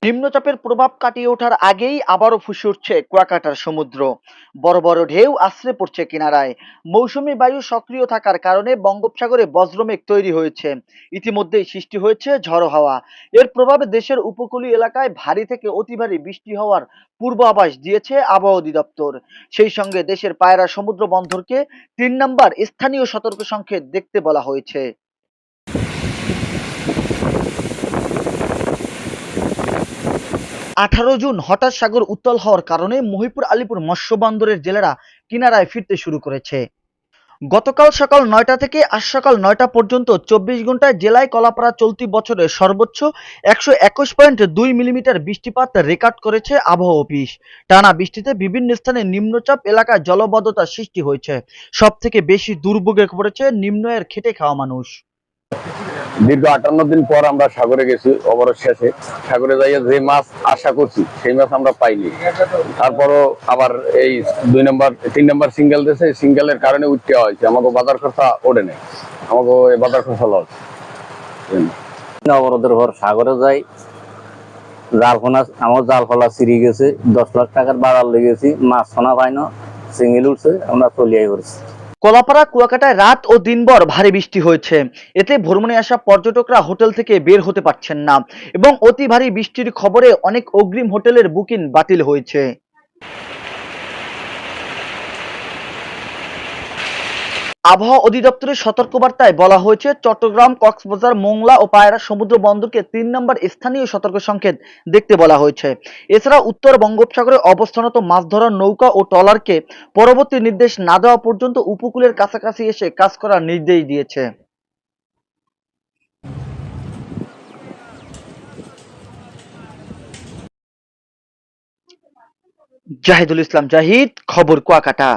নিম্নচাপের প্রভাব কাটিয়ে ওঠার আগেই আবারও ফুঁসে উঠছে কুয়াকাটার সমুদ্র। বড় বড় ঢেউ আছড়ে পড়ছে কিনারায়। মৌসুমী বায়ু সক্রিয় থাকার কারণে বঙ্গোপসাগরে বজ্রমেঘ তৈরি হয়েছে। ইতিমধ্যেই সৃষ্টি হয়েছে ঝড়ো হাওয়া। এর প্রভাবে দেশের উপকূলীয় এলাকায় ভারী থেকে অতি ভারী বৃষ্টি হওয়ার পূর্বাভাস দিয়েছে আবহাওয়া অধিদপ্তর। সেই সঙ্গে দেশের পায়রা সমুদ্র বন্দরকে ৩ নম্বর স্থানীয় সতর্ক সংকেত দেখতে বলা হয়েছে। ১৮ জুন হঠাৎ সাগর উত্তাল হওয়ার কারণে মহিপুর আলীপুর মৎস্য বন্দরের জেলেরা কিনারায় ফিরতে শুরু করেছে। গতকাল সকাল ৯টা থেকে আজ সকাল ৯টা পর্যন্ত ২৪ ঘন্টায় জেলায় কলাপাড়া চলতি বছরের সর্বোচ্চ ১২১.২ মিলিমিটার বৃষ্টিপাত রেকর্ড করেছে আবহাওয়া অফিস। টানা বৃষ্টিতে বিভিন্ন স্থানে নিম্নচাপ এলাকায় জলাবদ্ধতার সৃষ্টি হয়েছে। সবথেকে বেশি দুর্ভোগে পড়েছে নিম্ন আয়ের খেটে খাওয়া মানুষ। দীর্ঘ ৫৮ দিন পর আমরা সাগরে গেছি। অবরোধ শেষে সাগরে যাইয়া যে মাছ আশা করছি সেই মাছ আমরা পাইনি। তারপরও আবার এই ৩ নম্বর সিঙ্গেল দিয়েছে, সিঙ্গেলের কারণে উঠতে হয়েছে। আমাকে বাজার খরচা ওঠে নেই, আমাকে এই বাজার খরচা লস। অবরোধের পর সাগরে যাই, আমার জাল ফলা ছিঁড়ে গেছে, ১০ লাখ টাকার বাজার লেগেছি, মাছ সোনা পাই না, সিঙ্গেল উঠছে, আমরা চলিয়াই করছি। কলাপাড়া কুয়াকাটায় রাত ও দিনভর ভারী বৃষ্টি হয়েছে। এতে ভ্রমণে আসা পর্যটকরা হোটেল থেকে বের হতে পারছেন না এবং অতি ভারী বৃষ্টির খবরে অনেক অগ্রিম হোটেলের বুকিং বাতিল হয়েছে। আবহাওয়া অধিদপ্তরের সতর্কবার্তায় বলা হয়েছে, চট্টগ্রাম, কক্সবাজার, মোংলা ও পায়রা সমুদ্র বন্দরকে ৩ নম্বর স্থানীয় সতর্ক সংকেত দেখতে বলা হয়েছে। এছাড়া উত্তর বঙ্গোপসাগরে অবস্থানরত মাছ ধরার নৌকা ও ট্রলারকে পরবর্তী নির্দেশ না দেওয়া পর্যন্ত উপকূলের কাছাকাছি এসে কাজ করার নির্দেশ দিয়েছে। জাহিদুল ইসলাম জাহিদ, খবর কুয়াকাটা।